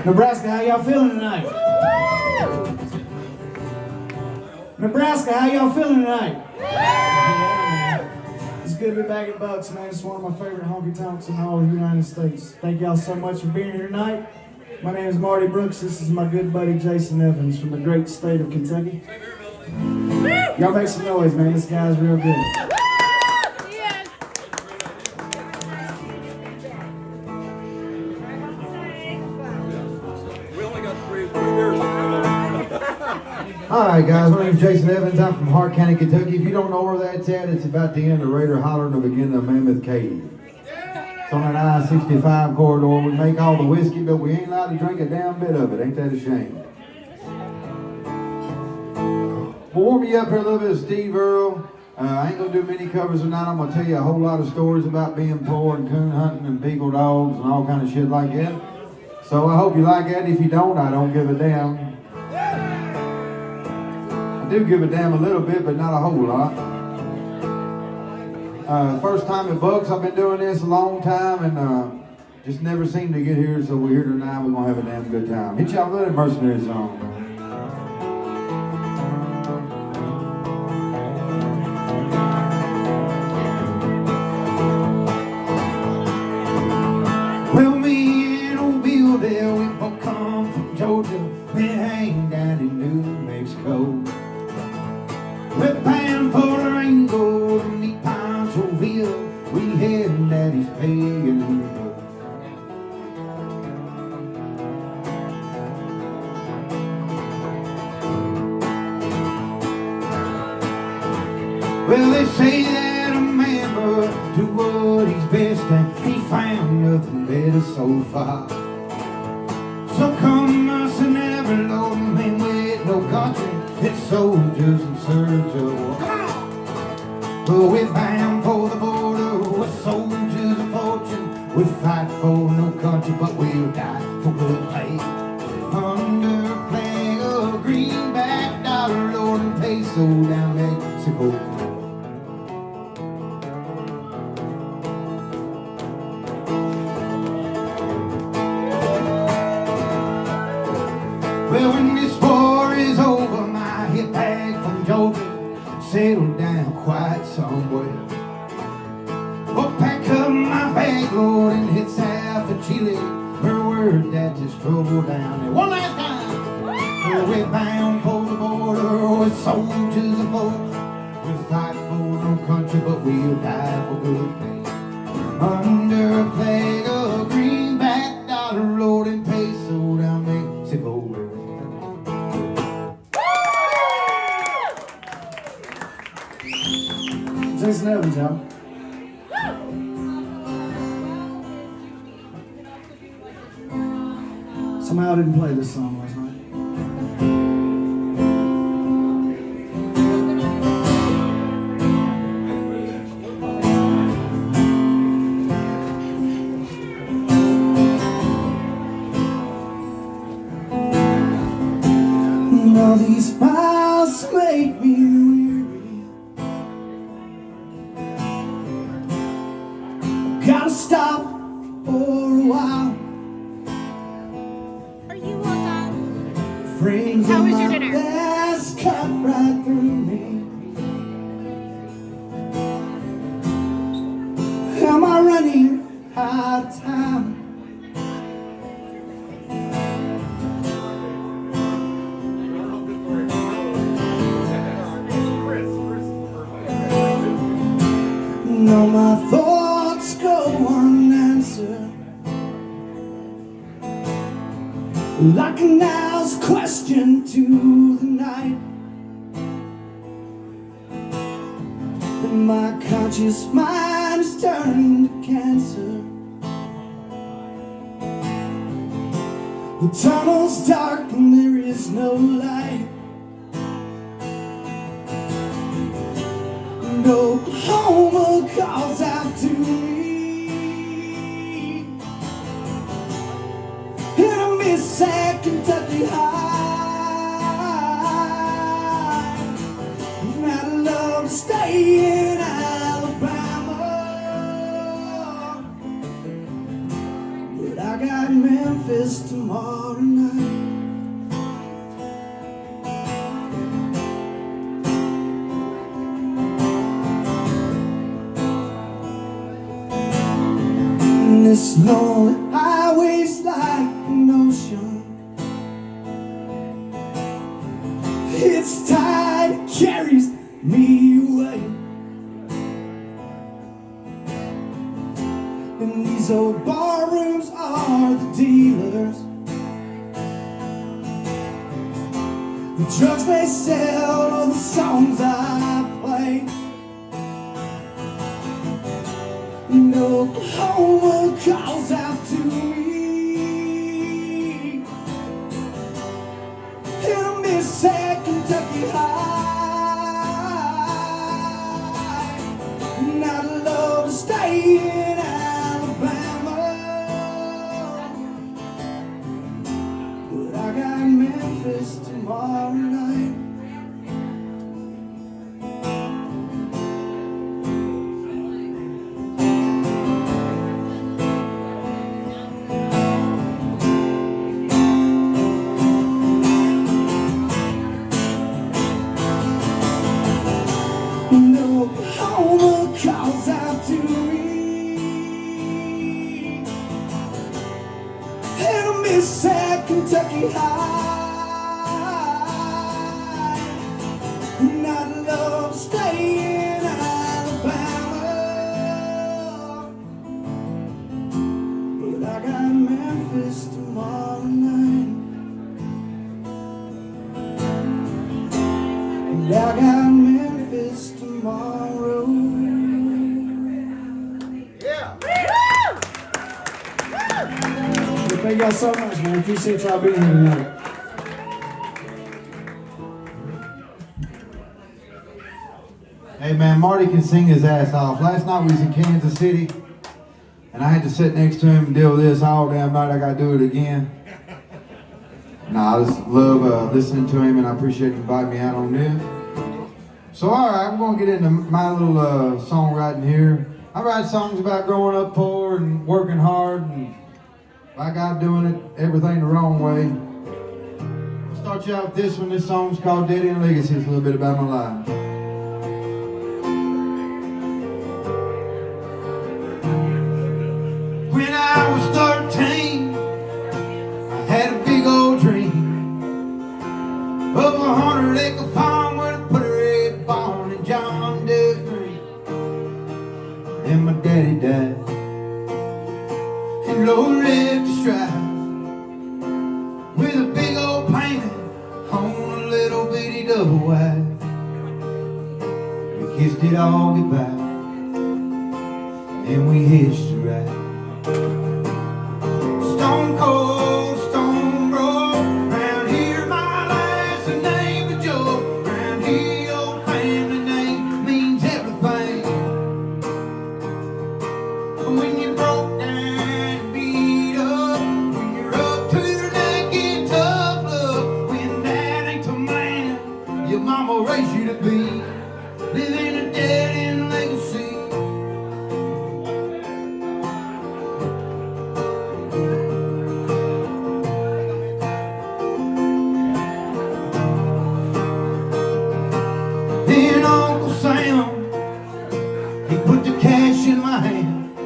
Nebraska, how y'all feeling tonight? Nebraska, how y'all feeling tonight? It's good to be back at Bucks, man. It's one of my favorite honky tonks in all of the United States. Thank y'all so much for being here tonight. My name is MarDe Brooks. This is my good buddy Jason Evans from the great state of Kentucky. Y'all make some noise, man. This guy's real good. Hi guys, my name is Jason Evans. I'm from Hart County, Kentucky. If you don't know where that's at, it's about the end of Raider Holler and the beginning of Mammoth Cave. It's on that I-65 corridor. We make all the whiskey, but we ain't allowed to drink a damn bit of it. Ain't that a shame? We'll warm you up here a little bit of Steve Earle. I ain't gonna do many covers tonight. I'm gonna tell you a whole lot of stories about being poor and coon hunting and beagle dogs and all kind of shit like that. So I hope you like that. If you don't, I don't give a damn. I do give a damn a little bit, but not a whole lot. First time at Bucks. I've been doing this a long time and just never seemed to get here, so we're here tonight. We're gonna have a damn good time. Hit y'all with that mercenary song. Well, me and old Bill there, we both come from Georgia. We hang down in New Mexico. We're bound for Durango to meet Panchoville. We heading Daddy's pagan. Well, they say that a man must do what he's best and he found nothing better so far. So come us and never load men with no country. It's soldiers in search of war. But we're bound for the border. We're soldiers of fortune. We fight for no country, but we'll die for good pay. Under a flag of greenback, dollar, Lord, and peso down Mexico. Well, when this war is over, my hip bag from Georgia settled down quite somewhere. We'll pack up my bag, Lord, and head south of Chile. Her word that there's trouble down there. One last time. Well, we're bound for the border, we're soldiers of fortune. We'll fight for no country, but we'll die for good pay. Under a flag of greenback, dollar, Lord, and peso down Mexico. Jason Evans, y'all. Somehow I didn't play this song last night. All these miles make me gotta stop for a while. Are you all done? Friends How of was your my dinner? past cut right through me. Am I running out of time? No, my thoughts go unanswered, like an owl's question to the night. And my conscious mind is turned to cancer. The tunnel's dark and there is no light. And Oklahoma calls out to me, and I miss that Kentucky high. And I'd love to stay in Alabama, but I I got Memphis tomorrow night. And this lonely highway's like an ocean. Its tide carries me away. And these old bar rooms are the dealers. The drugs they sell are the songs I play. And Oklahoma calls out to me, and I miss that Kentucky high. And I'd love to stay in Alabama, but I got Memphis tomorrow night. And Oklahoma calls out to me, and I miss that Kentucky high. And I'd love to stay in Alabama, but I got Memphis tomorrow night. And I got Memphis tomorrow. Thank y'all so much, man. Appreciate y'all being here tonight. Hey man, MarDe can sing his ass off. Last night we was in Kansas City, and I had to sit next to him and deal with this all damn night. I got to do it again. Nah, I just love listening to him, and I appreciate him inviting me out on this. So all right, I'm going to get into my little songwriting here. I write songs about growing up poor and working hard, and like I'm doing it, everything the wrong way. I'll start you out with this one. This song's called Dead End Legacy. It's a little bit about my life. When I was 13, I had a big old dream of a 100-acre farm where to put a red barn and John Deere green. And my daddy died, and Lord left to strive with a big old painting on a little bitty double wide. We kissed it all goodbye, and we hitched a ride. Stone cold, stone broke, round here my last name is Joe. Round here your family name means everything. When you broke down, beat up, when you're up to your neck in tough love, when that ain't the man your mama raised you to be, living a dead end legacy. Then Uncle Sam, he put the cash in my hand,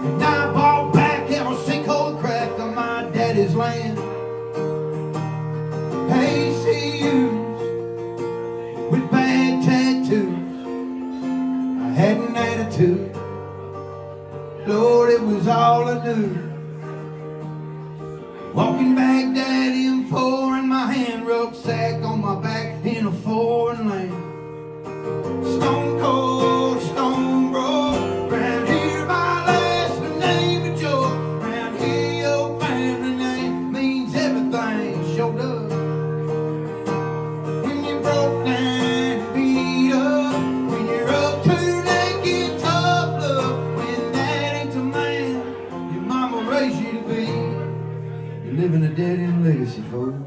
and I bought back every sinkhole crack on my daddy's land. ACUs with bad tattoos, I had an attitude, Lord, it was all I knew. Walking back daddy in four in my hand, rucksack on my back in a foreign land. Stone cold, stone broke, round here my last name is Joe. Round here your family name means everything, showed up. When you broke down, beat up, when you're up to your neck in tough love, when that ain't the man your mama raised you to be, you're living a dead end legacy, folks.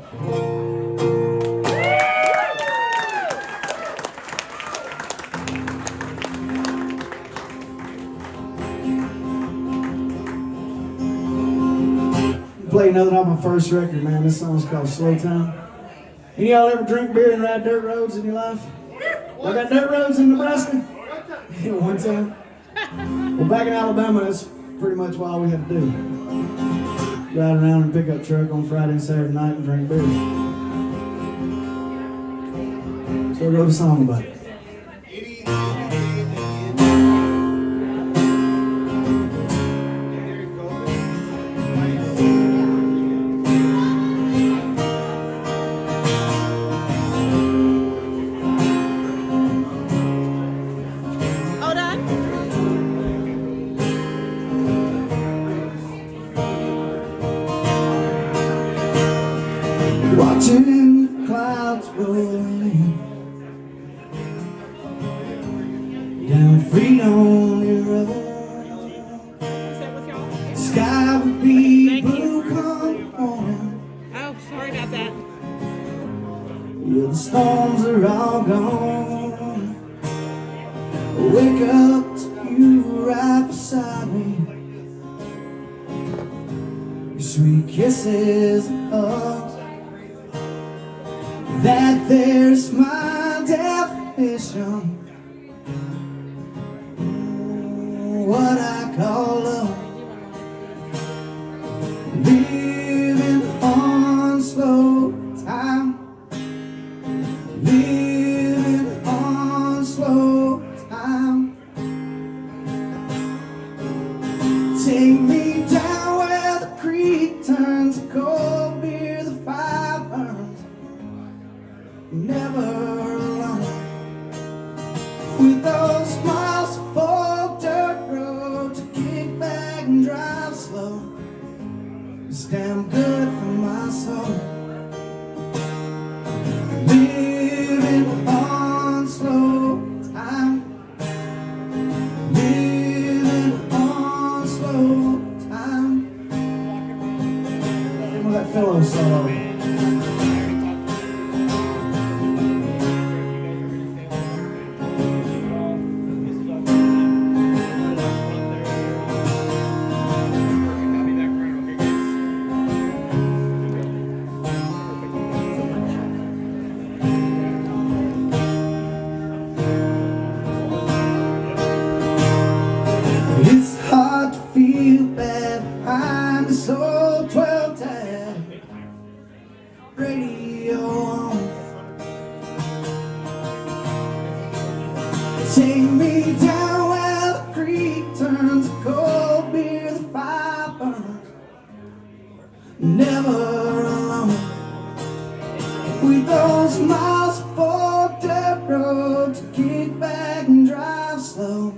play another off my first record, man. This song's called Slow Time. Any of y'all ever drink beer and ride dirt roads in your life? I got dirt roads in Nebraska? One time. Well, back in Alabama, that's pretty much what all we had to do. Ride around in a pickup truck on Friday and Saturday night and drink beer. So I wrote a song about it. Watching the clouds rolling down Freedom Road. Sky would be blue come morning. Oh, sorry about that. Yeah, the storms are all gone. Wake up to you right beside me. Your sweet kisses and hugs. That there's my definition. What I call love. Living on slow time. Living on slow time. Take me down where the creek turns to cold beer, the fire burns. Never alone. With those miles of full dirt road to kick back and drive slow. It's damn good for my soul. Living on slow time. Living on slow time. With that fellow solo. It's hard to feel bad behind this old 12 tab radio on. Take me down where the creek turns to cold beer, the fire burns. Never alone. With those miles for dirt road to kick back and drive slow.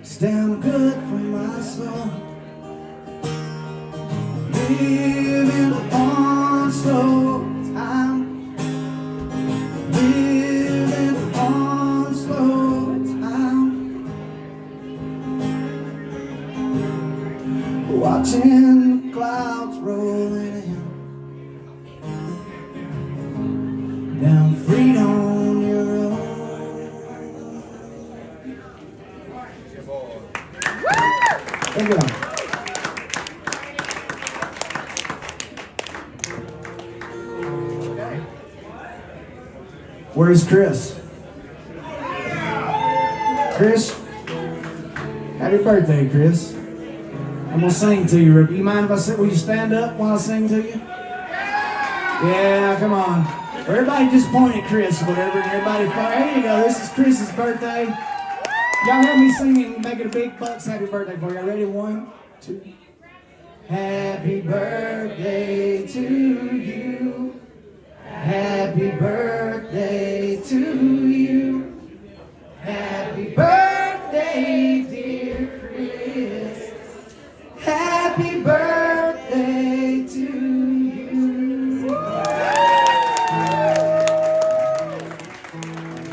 It's damn good for my soul. Living on slow time. Living on slow time. Watching the clouds rolling in. Down Freedom Road. Thank you. Where's Chris? Chris? Happy birthday, Chris. I'm gonna sing to you. Do you mind if I sit? Will you stand up while I sing to you? Yeah, come on. Everybody just point at Chris or whatever, and everybody, there you go. This is Chris's birthday. Y'all help me sing and make it a big bucks happy birthday for you. Ready? 1, 2. Happy birthday to you. Happy birthday to you. Happy birthday, dear Chris. Happy birthday to you.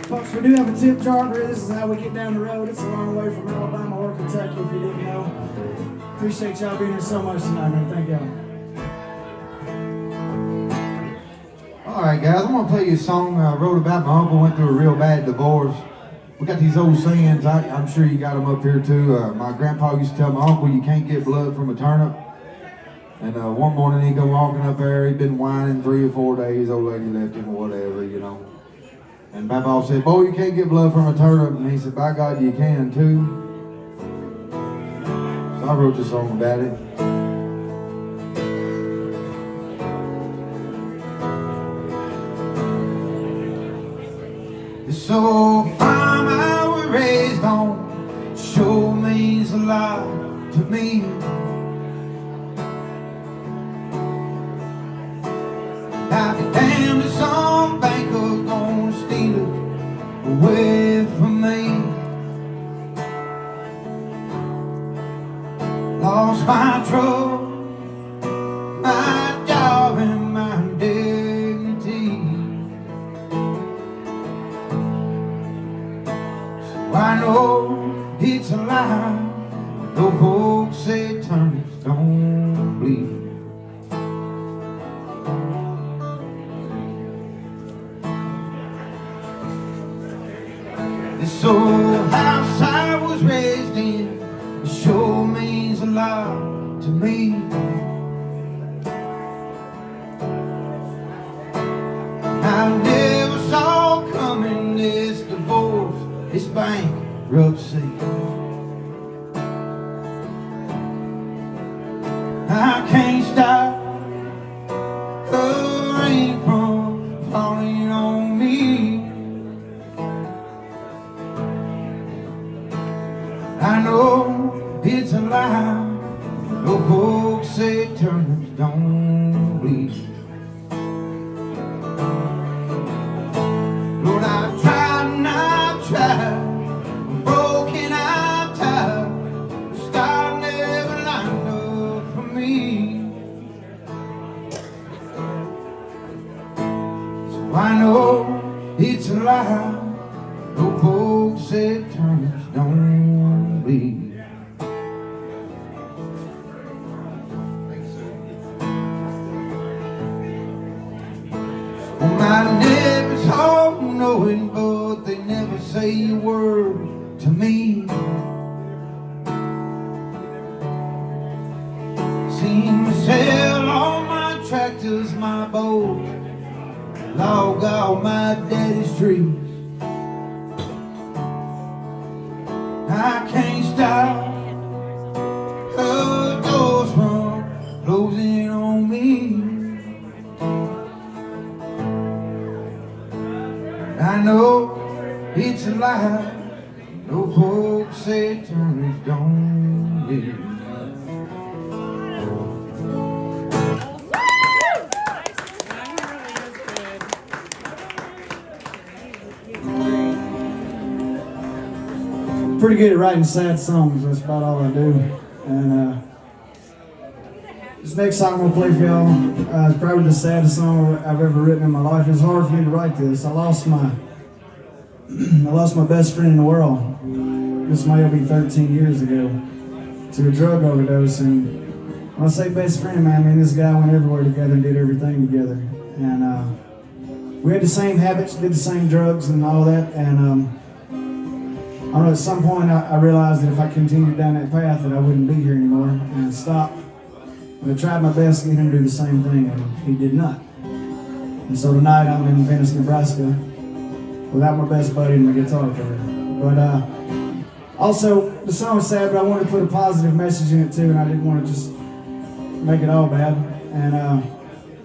Folks, we do have a tip jar here. This is how we get down the road. It's a long way from Alabama or Kentucky, if you didn't know. Appreciate y'all being here so much tonight, man. Thank y'all. All right, guys, I'm gonna play you a song I wrote about. My uncle went through a real bad divorce. We got these old sayings. I'm sure you got them up here too. My grandpa used to tell my uncle, "You can't get blood from a turnip." And one morning he come walking up there, he'd been whining 3 or 4 days, old lady left him or whatever, you know. And Papa said, boy, you can't get blood from a turnip. And he said, by God, you can too. So I wrote this song about it. This old farm I was raised on sure means a lot to me. I'd be damned if some banker gonna steal it away from me. Lost my truck, my job and my dignity. So I know it's a lie, though folks say turnips don't bleed. This old house I was raised in, it sure means a lot to me. I never saw coming this divorce, this bankruptcy. I can't stop the rain from falling on me. I know it's a lie, no folks say turnips don't bleed. Lord, I've tried and I've tried, I'm broken, I'm tired, the star never lined up for me. So I know it's a lie, no folks say turnips don't bleed. Well, my neighbors all know it, but they never say a word to me. Seen me sell all my tractors, my boats, log all my daddy's trees. I can't stop the doors from closing on me. I know it's a lie, no folks say turnips don't bleed. Pretty good at writing sad songs, that's about all I do. And this next song I'm gonna play for y'all is probably the saddest song I've ever written in my life. It's hard for me to write this. I lost my best friend in the world. This might be 13 years ago to a drug overdose. And when I say best friend, man, I mean this guy went everywhere together and did everything together. And we had the same habits, did the same drugs and all that. And I don't know, at some point I realized that if I continued down that path that I wouldn't be here anymore, and I stopped. And I tried my best to get him to do the same thing, and he did not. And so tonight I'm in Venice, Nebraska, without my best buddy and my guitar player. But also, the song is sad, but I wanted to put a positive message in it too, and I didn't want to just make it all bad. And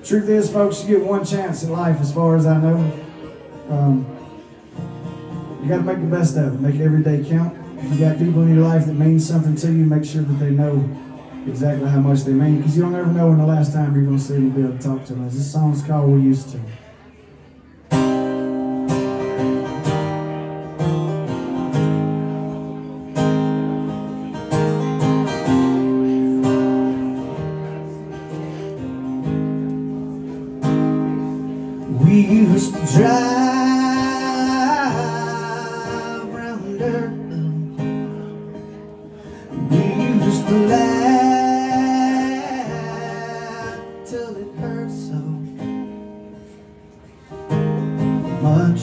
truth is, folks, you get one chance at life as far as I know. You got to make the best of it. Make every day count. If you got people in your life that mean something to you, make sure that they know exactly how much they mean, because you don't ever know when the last time you're going to see them and be able to talk to them. This song's called We Used To. We used to drive round dirt. We used to laugh till it hurt so much.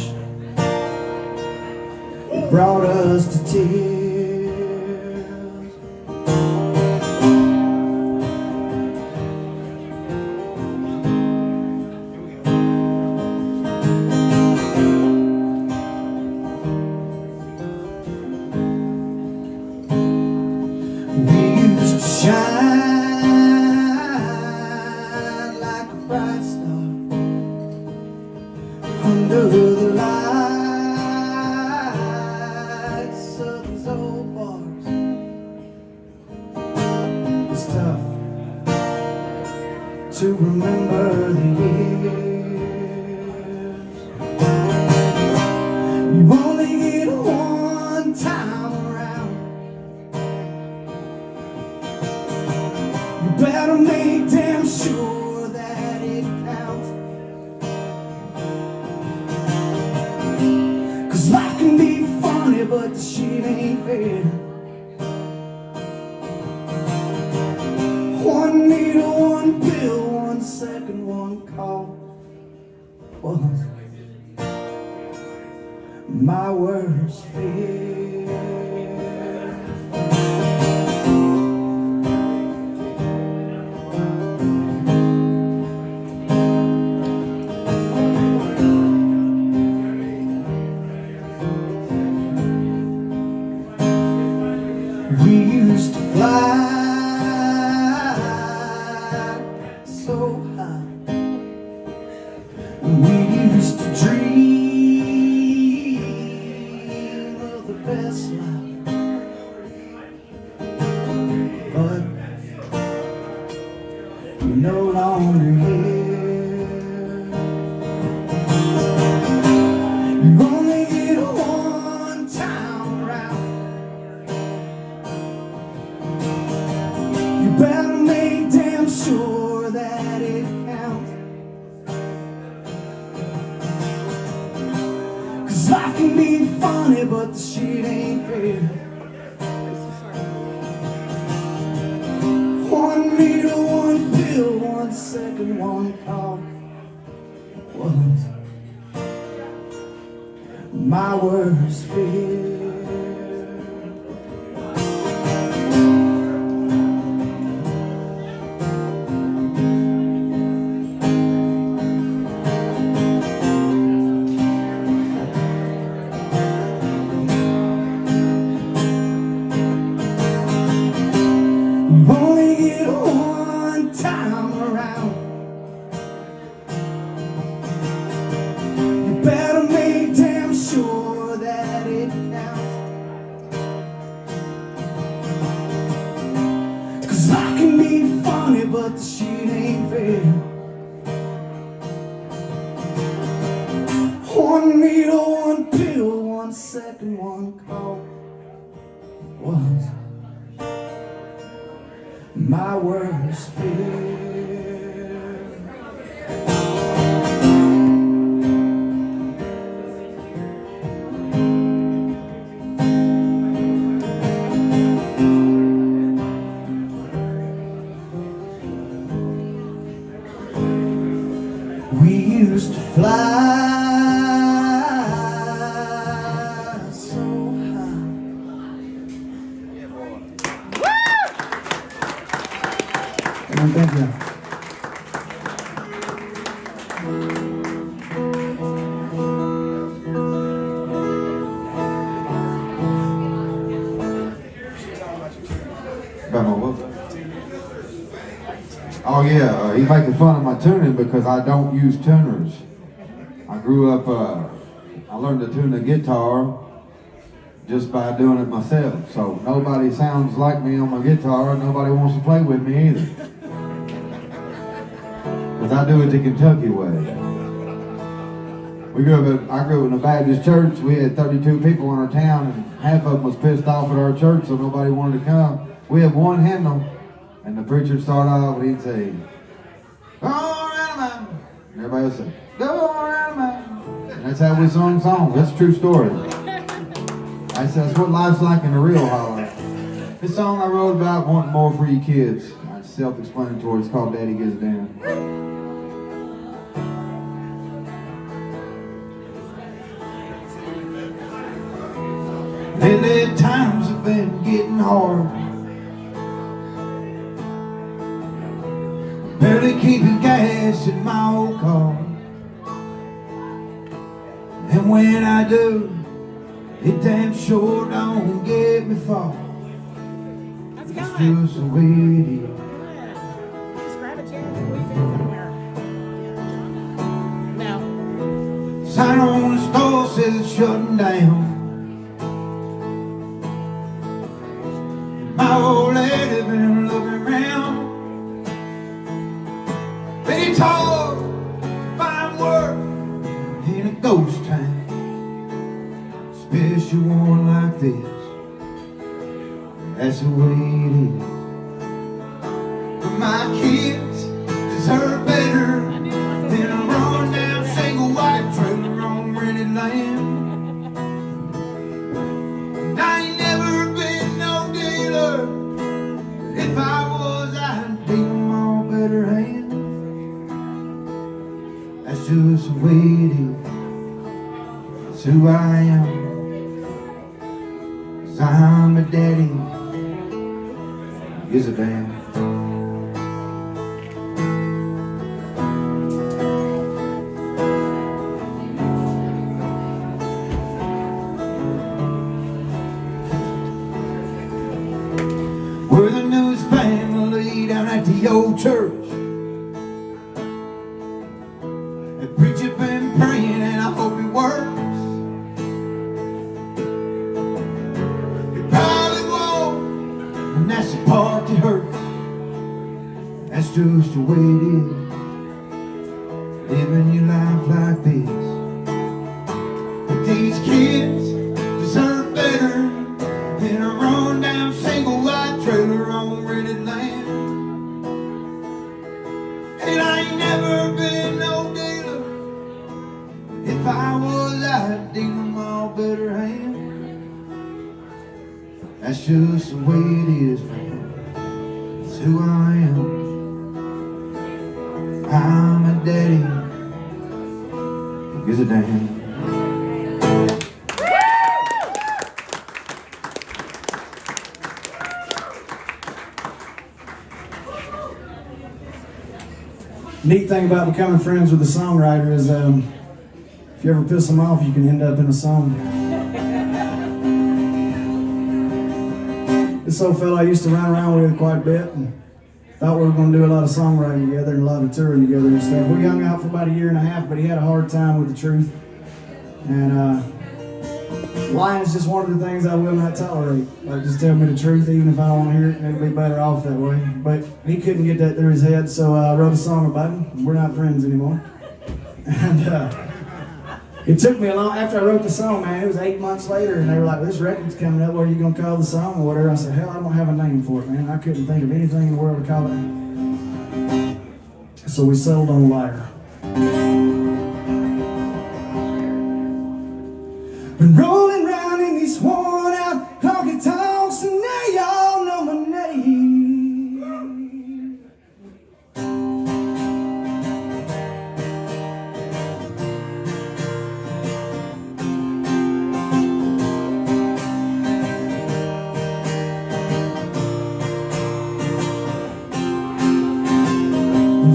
It brought us to tears. shine like a bright star under the lights of these old bars. It's tough to remember the years. You only get one time around. You better make damn sure that it counts. 'Cause life can be funny, but the shit ain't fair. One needle, one pill, 1 second, 1 call was my worst fear. We used to fly so high. We used to dream of the best life. But we're no longer here. You only get one time around. You better make damn sure that it counts. 'Cause life can be funny, but the shit ain't fair. One needle, one pill, 1 second, 1 call was my worst fear. You only get one time around. You better make damn sure that it counts. 'Cause life can be funny, but the shit ain't fair. One needle, one pill, 1 second, 1 call was my worst fear. We used to fly so high. Thank you. About my what? Oh yeah, he's making fun of my tuning because I don't use tuners. I grew up, I learned to tune the guitar just by doing it myself. So nobody sounds like me on my guitar, nobody wants to play with me either. Because I do it the Kentucky way. I grew up in a Baptist church. We had 32 people in our town, and half of them was pissed off at our church, so nobody wanted to come. We had one hymnal, and the preacher would start off and he'd say, "Go around the mountain." And everybody would say, "Go around the mountain." And that's how we sung songs. That's a true story. That's what life's like in the real holler. This song I wrote about wanting more for you kids. It's self-explanatory. It's called Daddy Gets Down. Lately times have been getting hard. Barely keeping gas in my old car. And when I do, it damn sure don't get me far. just the way it is. Just grab a chair and we sit somewhere. No. Sign on the store says it's shutting down. My old lady been looking around. Pretty tall, fine work in a ghost town. Special one like this, that's the way it is. But my kids deserve better than a run-down single white trailer on rented land. And I ain't never been no dealer. If I was, I'd deal them all better hands. That's just the way it is. That's who I am. 'Cause I'm a daddy. Gives a damn. We're the newest family down at the old church. The preacher been praying and I hope it works. It probably won't, and that's the part that hurts. That's just the way it is, living your life like this. But these kids deserve better than a run-down single white trailer on rented land. And I ain't never been no dealer. If I was, I'd deal them all better hand. That's just the way it is, man. It's who I am. I'm a daddy. Who gives a damn? Neat thing about becoming friends with a songwriter is if you ever piss them off, you can end up in a song. This old fella I used to run around with quite a bit and thought we were going to do a lot of songwriting together and a lot of touring together and stuff. We hung out for about a year and a half, but he had a hard time with the truth. And lying's just one of the things I will not tolerate. Like, just tell me the truth, even if I don't want to hear it, and it'll be better off that way. But he couldn't get that through his head, so I wrote a song about him. We're not friends anymore. And it took me a long, after I wrote the song, man, it was 8 months later, and they were like, this record's coming up, what are you going to call the song or whatever? I said, hell, I don't have a name for it, man. I couldn't think of anything in the world to call it. So we settled on Liar. Been rolling around in these worn out honky tonks, and now y'all know my name.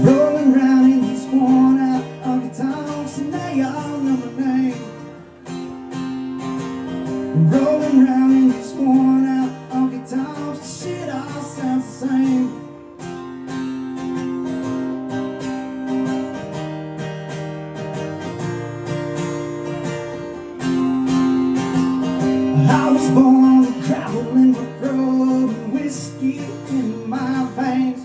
Rolling around in these worn out honky tonks, and now y'all know my name. Rolling around in these worn out honky tonks, the shit all sounds the same. I was born on the gravel in the road, and whiskey in my veins.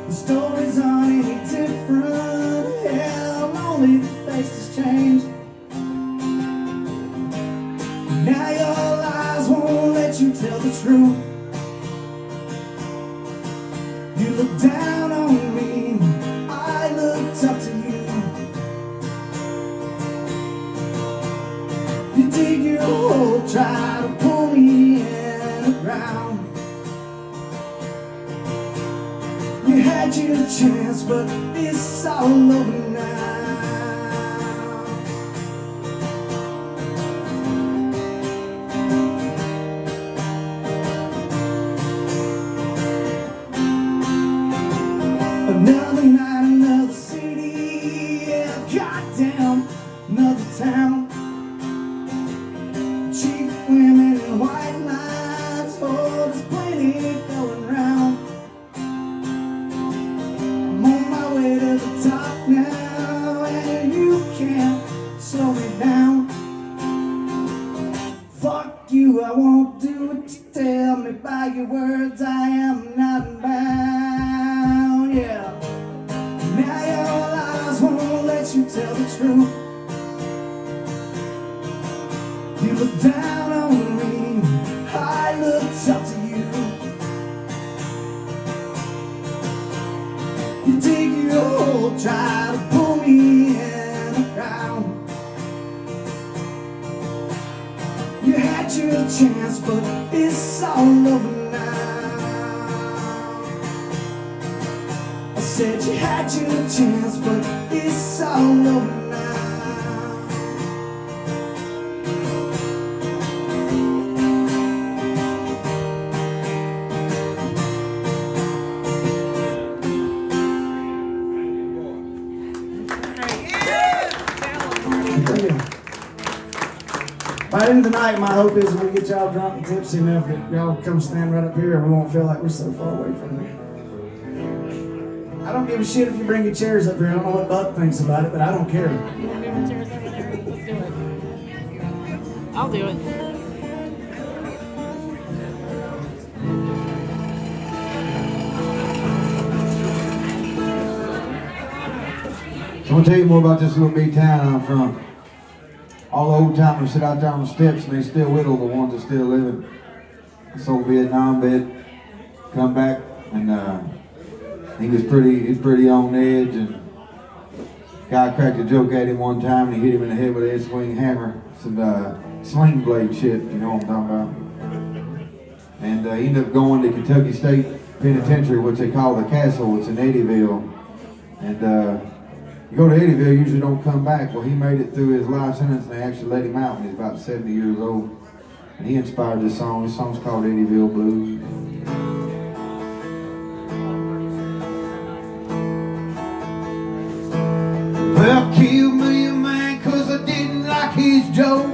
The stories aren't any different, hell, only the faces change. Now your lies won't let you tell the truth. You look down on me, I looked up to you. You dig your hole, try to pull me in the ground. You had your chance, but it's all over now. Another night, another city, yeah, goddamn, another town. Cheap women and white lines, oh, there's plenty held me by your words, I am not bound, yeah. Now your lies won't let you tell the truth. You look down on me, I looked up to you. You dig your hole, try to pull me in the ground. You had your chance, but it's all over now. I said you had your chance, but it's all over now. By the end of the night, my hope is we get y'all drunk and tipsy enough that y'all come stand right up here and we won't feel like we're so far away from you. I don't give a shit if you bring your chairs up here. I don't know what Buck thinks about it, but I don't care. You want to move the chairs over there? Let's do it. I'll do it. So I'm gonna tell you more about this little bitty town I'm from. All the old timers sit out there on the steps and they still whittle the ones that still living. This old Vietnam vet come back and he's pretty on edge, and guy cracked a joke at him one time and he hit him in the head with a swing hammer. Some sling blade shit, you know what I'm talking about. And he ended up going to Kentucky State Penitentiary, which they call the Castle. It's in Eddyville. And you go to Eddyville, you usually don't come back. Well, he made it through his life sentence and they actually let him out when he was about 70 years old. And he inspired this song. This song's called Eddyville Blues. Well, killed me a man 'cause I didn't like his joke.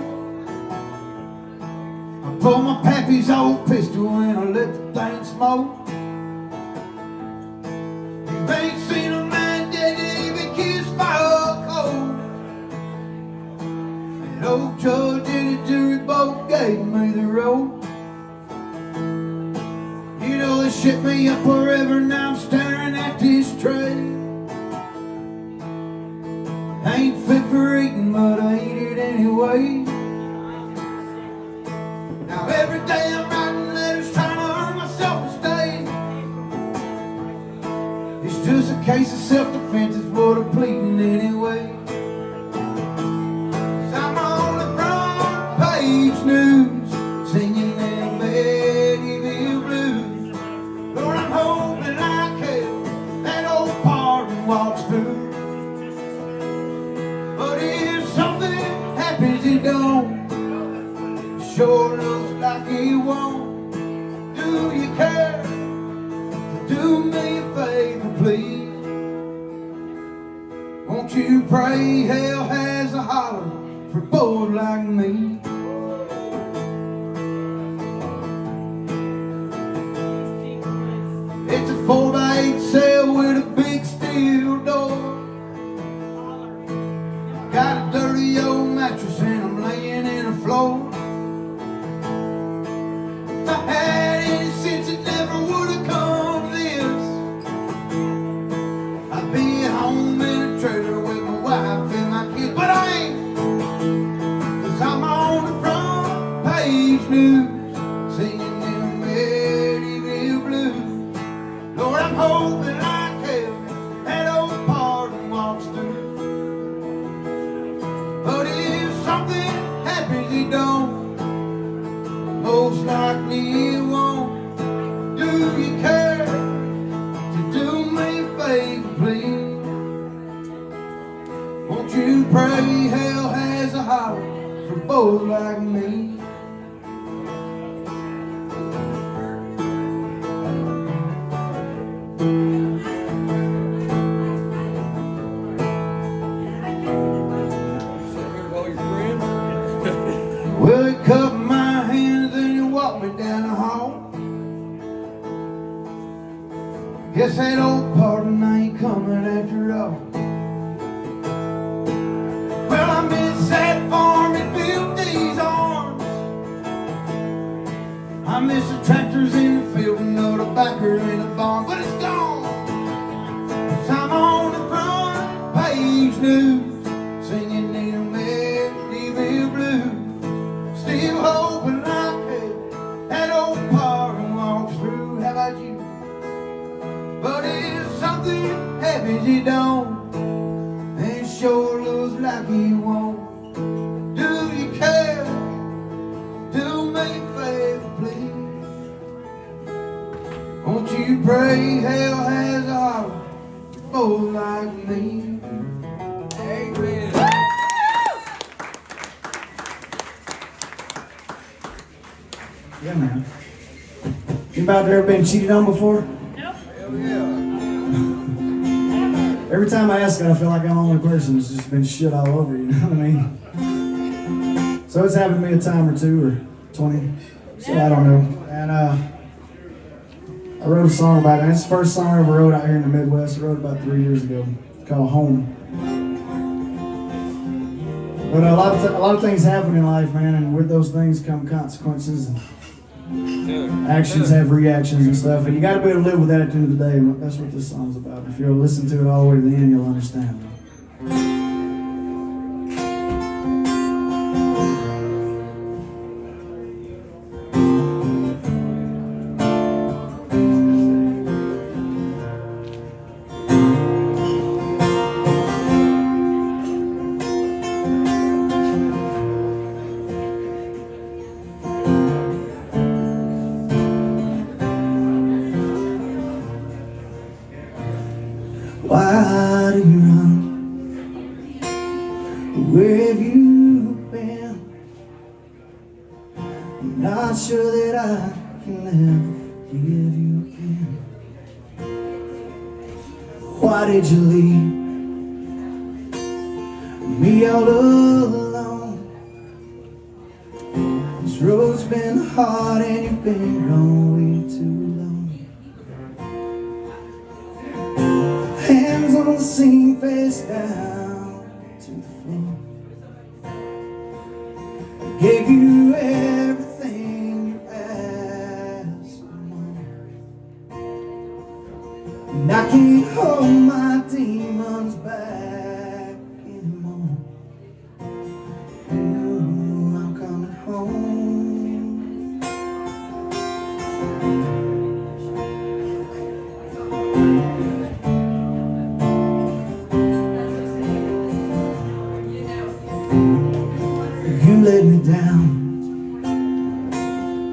I pulled my pappy's old pistol and I let the thing smoke. You ain't seen a man dead that even kissed by a cold. An old judge and a jury both gave me the rope. You know they shut me up forever, now I'm staring at this tray. I ain't fit for eating, but I eat it anyway. Now every day I'm writing letters trying to earn myself a stay. It's just a case of self-defense, it's what I'm pleading anyway. 'Cause I'm on the front page news, singing them Mardebrooks blues. Lord, I'm hoping like hell that old pardon walks through. But if something happens, he don't. Sure looks like he won't. Do you care to do me a favor, please? Won't you pray hell has a holler for a boy like me? It's a 4x8 cell with a big steel door. Got a dirty old mattress and I'm laying in the floor. If I had any sense, it never would have come this. I'd be at home in a trailer with my wife and my kids, but I ain't. 'Cause I'm on the front page news, singing them Mardebrooks blues. Lord, I'm hoping like hell that old pardon walks through. But if something happens, he don't. Most likely he won't. Do you care to do me a favor, please? Won't you pray hell has a holler for boys like me? Well, he cupped my hands and he walked me down the hall. Guess that old pardon ain't coming after all. Well, I miss that farm that built these arms. I miss the Tractors in the field and no tobacco in the barn, but it's gone. 'Cause I'm on the front page news, singing them MarDe blues. Still hoping like that old part walks through. How about you? But if something happens, you don't, and sure looks like you won't. Do you care? Do me a favor, please. Won't you pray hell has a heart for like me? Amen. Yeah, man. Anybody ever been cheated on before? Nope. Every time I ask it, I feel like I'm the only person that's just been shit all over, you know what I mean? So it's happened to me a time or two, or 20, so I don't know. And I wrote a song about it, and it's the first song I ever wrote out here in the Midwest. I wrote it about 3 years ago, called Home. But a lot of things happen in life, man, and with those things come consequences. And actions have reactions and stuff, and you got to be able to live with that at the end of the day. And that's what this song's about. If you'll listen to it all the way to the end, you'll understand. Why do you run? Where have you been? I'm not sure that I can ever give you in. Why did you leave me all alone? This road's been hard and you've been gone way too long. Hands on the scene, face down to the floor. I gave you everything you asked for more. And I can't hold my demons back anymore. Ooh, I'm coming home. You let me down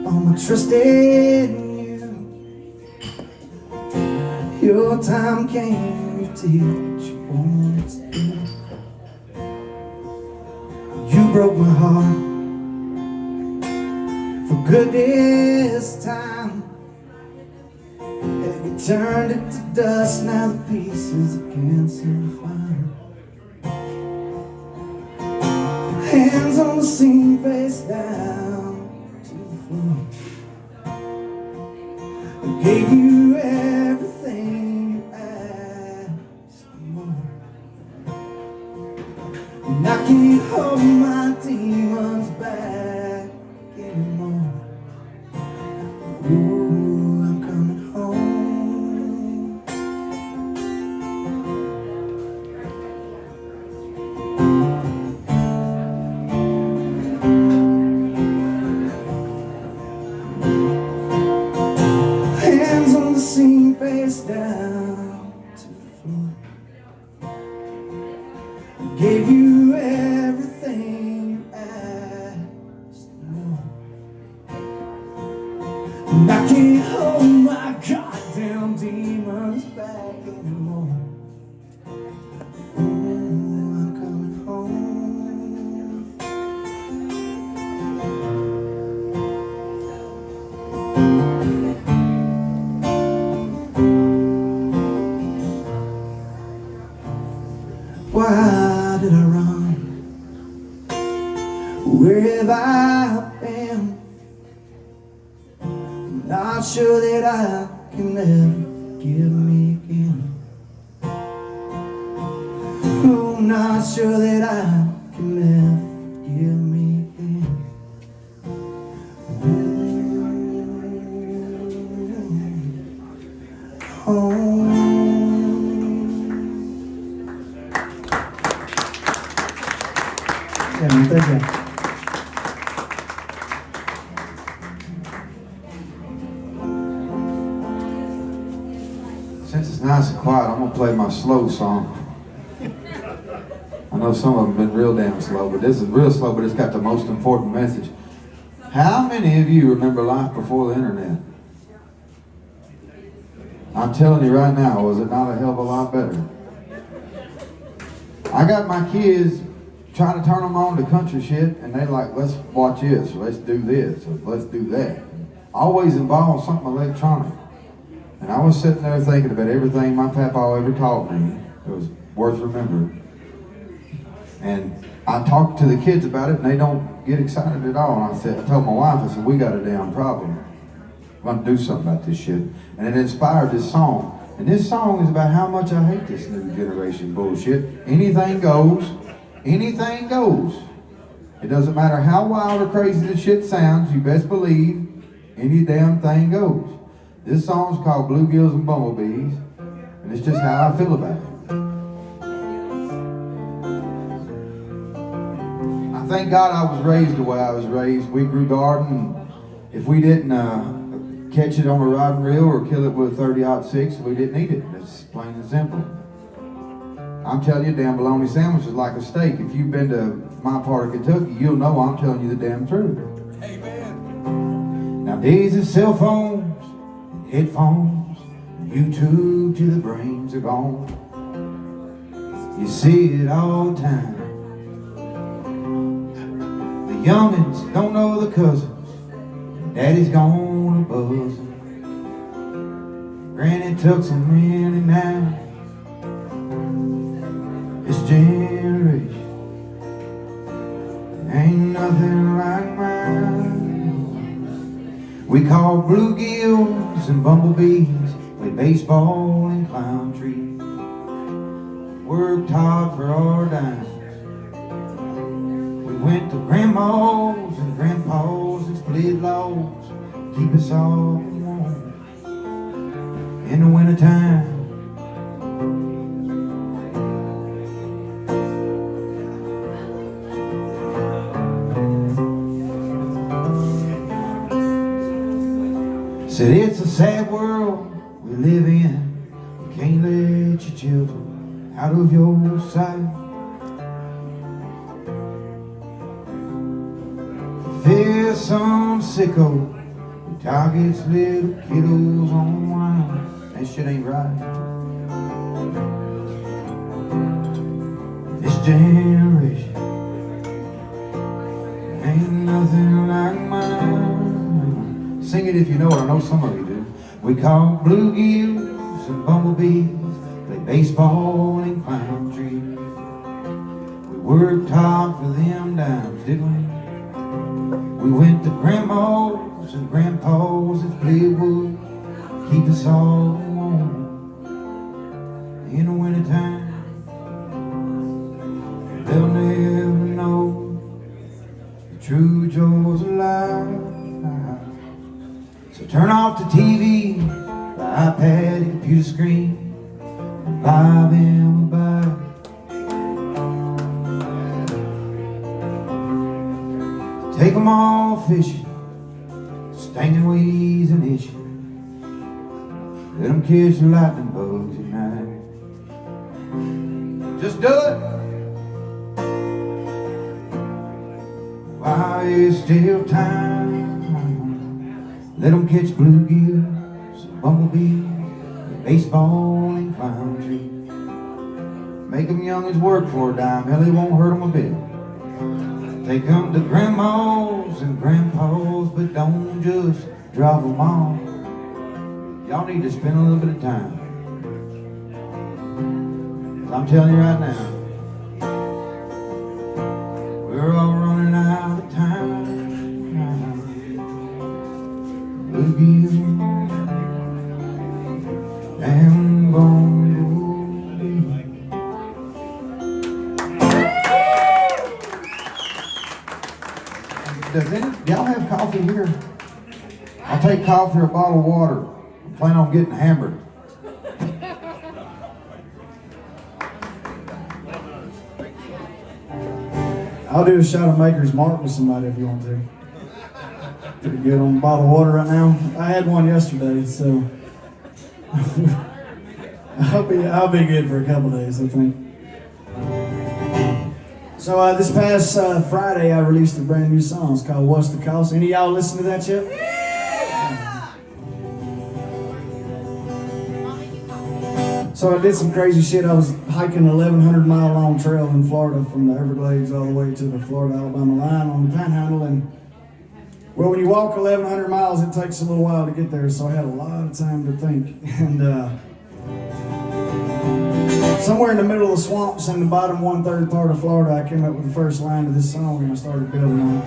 on my trust in you. Your time came, you did what you wanted to do. You broke my heart for good this time. And you turned it to dust, now the pieces I can't seem to find. Hands on the scene, face down to the floor. I gave you everything you asked for more. And I can't hold my demons back anymore. Ooh, I'm coming home. Scene, face down to the floor. I gave you everything you asked for. And I can't hold my goddamn demons back anymore. Ooh, I'm coming home. Why did I run? Where have I been? I'm not sure that I can ever give me again. Oh, I'm not sure that I can ever give me again. Ooh. y'all. Since it's nice and quiet, I'm gonna play my slow song. I know some of them have been real damn slow, but this is real slow, but it's got the most important message. How many of you remember life before the internet? I'm telling you right now, was it not a hell of a lot better? I got my kids trying to turn them on to country shit, and they like, let's watch this, or let's do this, or let's do that. Always involved something electronic. And I was sitting there thinking about everything my papa ever taught me. It was worth remembering. And I talked to the kids about it, and they don't get excited at all. And I told my wife, I said, we got a damn problem. I'm gonna do something about this shit. And it inspired this song. And this song is about how much I hate this new generation bullshit. Anything goes. Anything goes. It doesn't matter how wild or crazy the shit sounds, you best believe any damn thing goes. This song's called Bluegills and Bumblebees, and it's just how I feel about it. I thank God I was raised the way I was raised. We grew garden, and if we didn't catch it on a rod and reel or kill it with a 30-06, we didn't eat it. It's plain and simple. I'm telling you, damn bologna sandwich is like a steak. If you've been to my part of Kentucky, you'll know I'm telling you the damn truth. Amen. Now days of cell phones, headphones, YouTube till the brains are gone. You see it all the time. The youngins don't know the cousins. Daddy's gone a buzzing. Granny tucks them in and out. This generation ain't nothing like mine. We call bluegills and bumblebees, play baseball and climb trees, worked hard for our dimes. We went to grandmas and grandpas and split logs, keep us all warm in the wintertime. Said it's a sad world we live in. You can't let your children out of your sight. There's some sicko who targets little kiddos online. That shit ain't right. This generation ain't nothing like mine. Sing it if you know it. I know some of you do. We call bluegills and bumblebees, play baseball and climb trees. We worked hard for them dimes, didn't we? We went to grandmas and grandpas and split wood, keep us all warm in the wintertime. They'll never know the true joys of life. So turn off the TV, the iPad, the computer screen, and buy them a bike. Take them all fishing, stinging weeds and itching. Let them catch the lightning bugs at night. Just do it while it's still time. Let them catch bluegills and bumblebees, baseball and climb trees. Make them youngins work for a dime, hell, it won't hurt them a bit. Take them to grandmas and grandpas, but don't just drop them off. Y'all need to spend a little bit of time. 'Cause I'm telling you right now, we're all running out of time. Bluegills and bumblebees. Y'all have coffee here? I'll take coffee or a bottle of water. I'm planning on getting hammered. I'll do a shot of Maker's Mark with somebody if you want to. Pretty good on a bottle of water right now. I had one yesterday, so I'll be good for a couple days, I think. So this past Friday, I released a brand new song. It's called "What's the Cost." Any of y'all listen to that yet? So I did some crazy shit. I was hiking a 1,100-mile long trail in Florida from the Everglades all the way to the Florida-Alabama line on the Panhandle. And well, when you walk 1,100 miles, it takes a little while to get there. So I had a lot of time to think. And somewhere in the middle of the swamps in the bottom 1/3 part of Florida, I came up with the first line of this song and I started building on it.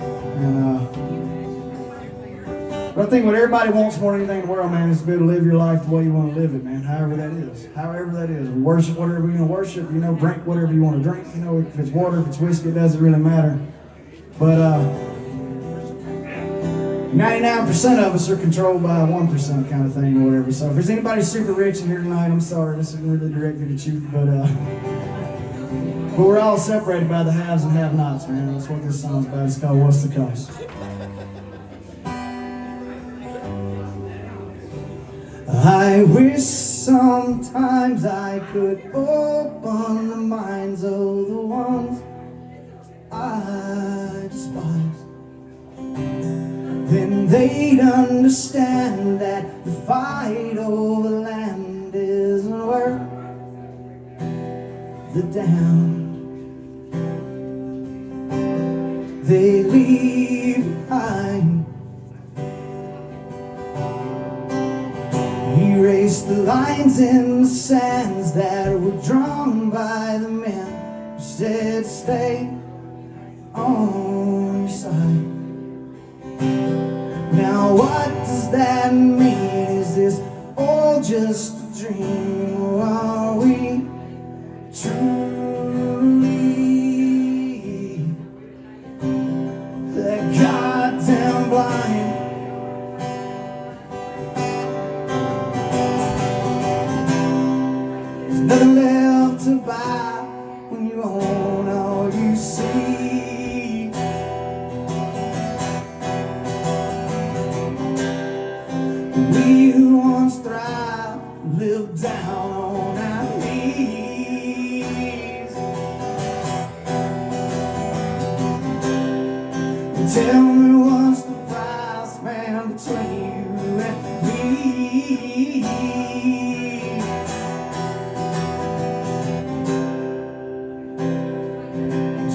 But I think what everybody wants more than anything in the world, man, is to be able to live your life the way you want to live it, man. However that is. However that is. We worship whatever we're going to worship. You know, drink whatever you want to drink. You know, if it's water, if it's whiskey, it doesn't really matter. But 99% of us are controlled by a 1% kind of thing or whatever. So if there's anybody super rich in here tonight, I'm sorry. This isn't really directed at you. But we're all separated by the haves and have-nots, man. That's what this song's about. It's called "What's the Cost?" I wish sometimes I could open the minds of the ones I despise. Then they'd understand that the fight over land isn't worth the damn they leave behind. Erase the lines in the sands that were drawn by the men who said stay on your side. Now what does that mean? Is this all just a dream? Or are we truly that goddamn blind? There's nothing left to buy when you own all you see. We who once thrived live down on our knees. Tell me what's the price, man, between you and me?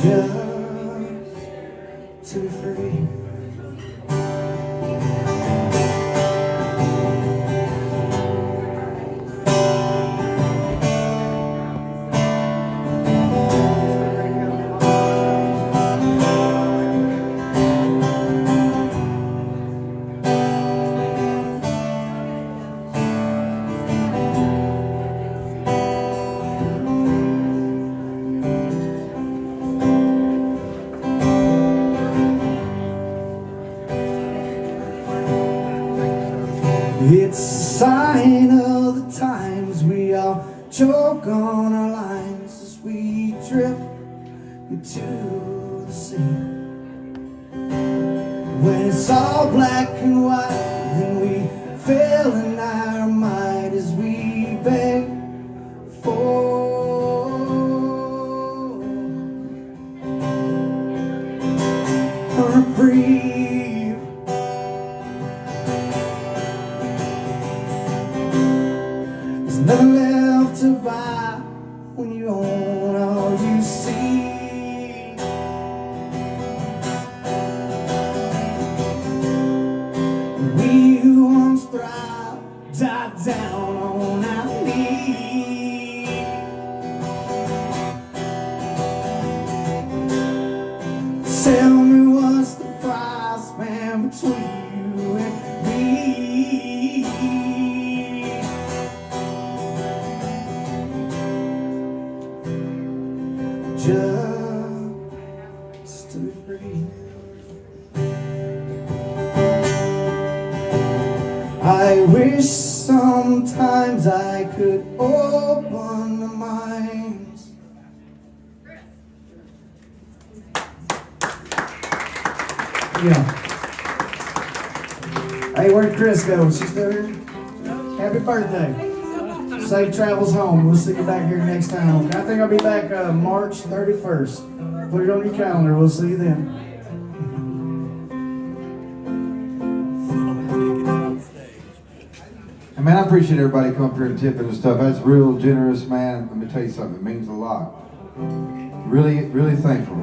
Just to be free. It's a sign of the times we all choke on our lines as we drift into the sea. When it's all black and white, then we fail in our might as we beg for a reprieve. There's nothing left to buy when you own all you see. We who once thrived died down on our knees. Tell me what's the price, man, between you and me? Just to be free. I wish sometimes I could open the minds Yeah. Hey, where'd Chris go? Is she still here? Happy birthday. Safe travels home. We'll see you back here next time. I think I'll be back March 31st. Put it on your calendar. We'll see you then. And man, I appreciate everybody coming up here and tipping and stuff. That's real generous, man. Let me tell you something. It means a lot. Really, really thankful.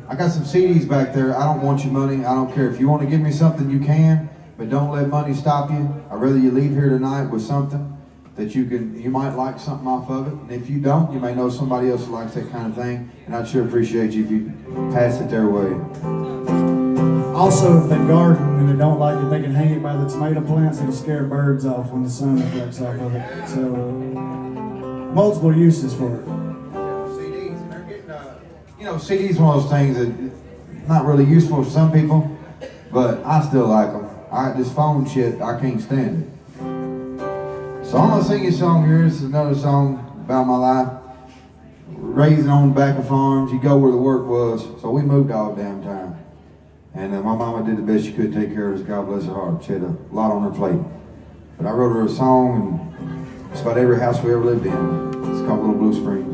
I got some CDs back there. I don't want your money. I don't care. If you want to give me something, you can. But don't let money stop you. I'd rather you leave here tonight with something that you might like something off of it. And if you don't, you may know somebody else who likes that kind of thing. And I'd sure appreciate you if you pass it their way. Also, if they garden and they don't like it, they can hang it by the tomato plants. It'll scare birds off when the sun reflects off of it. So, multiple uses for it. CDs, and they're getting, CDs one of those things that not really useful for some people, but I still like them. This phone shit, I can't stand it. So I'm gonna sing you a song here. This is another song about my life. Raising on the back of farms, you go where the work was. So we moved all the damn time. And my mama did the best she could to take care of us. God bless her heart. She had a lot on her plate. But I wrote her a song, and it's about every house we ever lived in. It's called Little Blue Springs.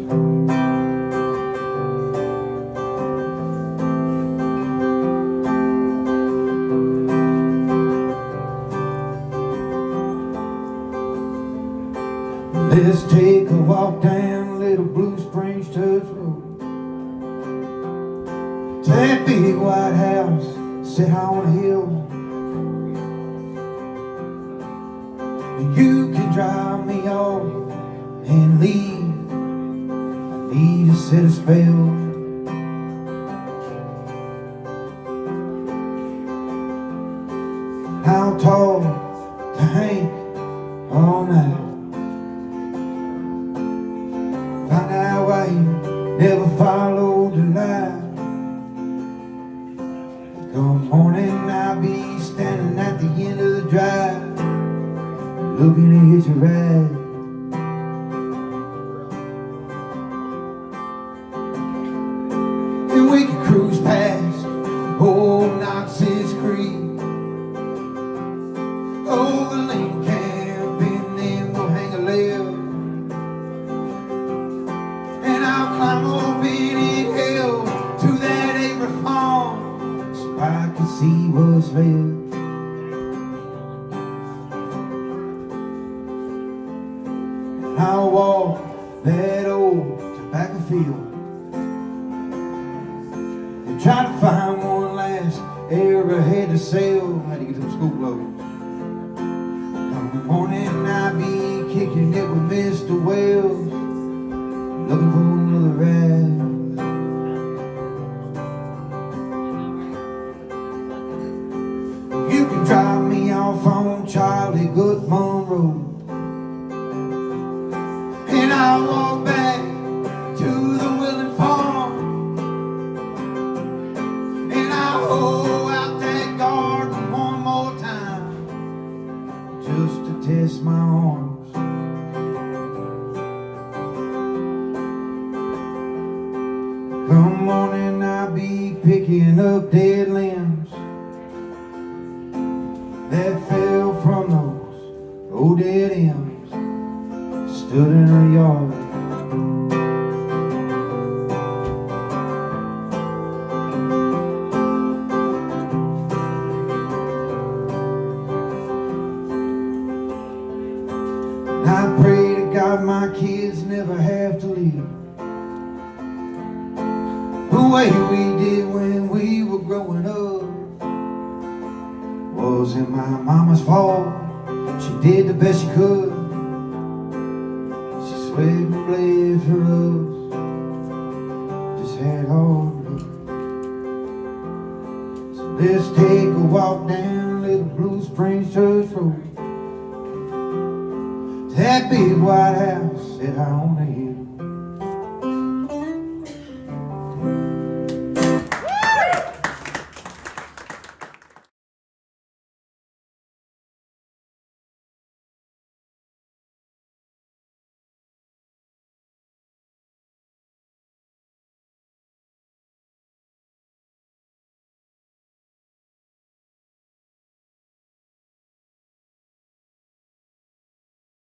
Let's take a walk down Little Blue Springs Church Road to that big white house set on a hill. You can drive me off and leave. I need to set a spell. I'll talk to Hank all night. Find out why you never followed the light. Come morning, I'll be standing at the end of the drive, looking to hitch a ride. And we can cruise past old Knox's Creek, over Lane Camp, and then we'll hang a left. And I'll climb up any hill to that Avery farm, so I can see what's left. And I'll walk that old tobacco field and try to find one last arrowhead to sell. Had to get some scoop loads. Come morning, I'll be kicking it with Mr. Wells, looking for another ride. You can drive me off on Charlie Goodman Road, and I'll walk back to the Willing Farm, and I'll hoe out that garden one more time, just to test my arms. Come morning, I'll be picking up dead limbs that fell from those old dead ends, stood in her yard. And I pray to God my kids never have to leave the way we did when we were growing up. Wasn't my mama's fault. She did the best she could. She sweat and bled for us, just had hard luck. So let's take a walk down Little Blue Springs Church Road to that big white house set high on